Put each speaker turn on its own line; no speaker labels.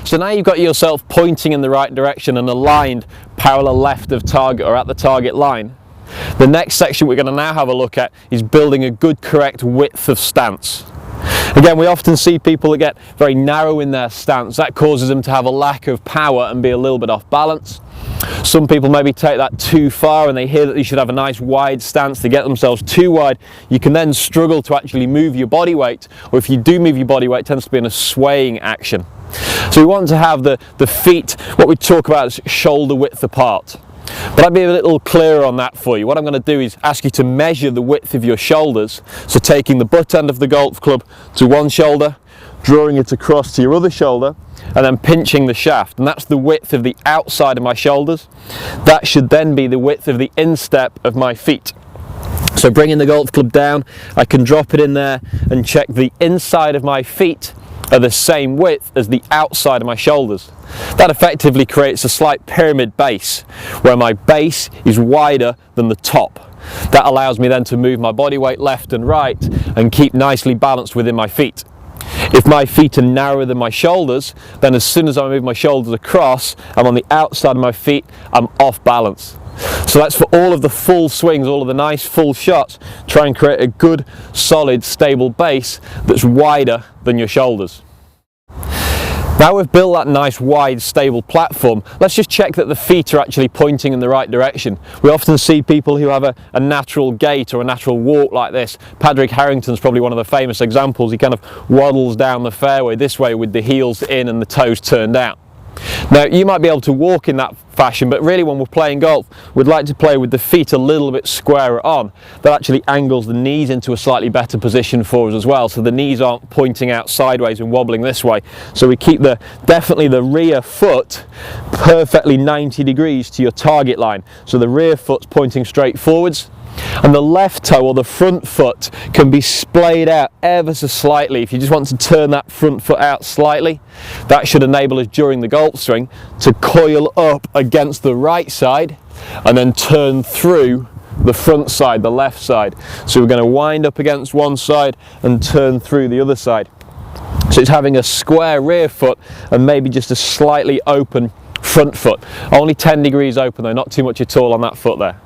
So now you've got yourself pointing in the right direction and aligned parallel left of target or at the target line. The next section we're going to now have a look at is building a good correct width of stance. Again, we often see people that get very narrow in their stance. That causes them to have a lack of power and be a little bit off balance. Some people maybe take that too far and they hear that they should have a nice wide stance. They get themselves too wide. You can then struggle to actually move your body weight, or if you do move your body weight, it tends to be in a swaying action. So we want to have the feet, what we talk about is shoulder width apart. But I'll be a little clearer on that for you. What I'm going to do is ask you to measure the width of your shoulders. So taking the butt end of the golf club to one shoulder, drawing it across to your other shoulder, and then pinching the shaft. And that's the width of the outside of my shoulders. That should then be the width of the instep of my feet. So bringing the golf club down, I can drop it in there and check the inside of my feet are the same width as the outside of my shoulders. That effectively creates a slight pyramid base where my base is wider than the top. That allows me then to move my body weight left and right and keep nicely balanced within my feet. If my feet are narrower than my shoulders, then as soon as I move my shoulders across, I'm on the outside of my feet, I'm off balance. So that's for all of the full swings, all of the nice full shots. Try and create a good, solid, stable base that's wider than your shoulders. Now we've built that nice, wide, stable platform, let's just check that the feet are actually pointing in the right direction. We often see people who have a natural gait or a natural walk like this. Padraig Harrington's probably one of the famous examples. He kind of waddles down the fairway this way with the heels in and the toes turned out. Now you might be able to walk in that fashion, but really when we're playing golf, we'd like to play with the feet a little bit squarer on. That actually angles the knees into a slightly better position for us as well, so the knees aren't pointing out sideways and wobbling this way. So we keep definitely the rear foot perfectly 90 degrees to your target line. So the rear foot's pointing straight forwards, and the left toe or the front foot can be splayed out ever so slightly. If you just want to turn that front foot out slightly, that should enable us during the golf swing to coil up against the right side and then turn through the front side, the left side. So we're going to wind up against one side and turn through the other side. So it's having a square rear foot and maybe just a slightly open front foot. Only 10 degrees open though, not too much at all on that foot there.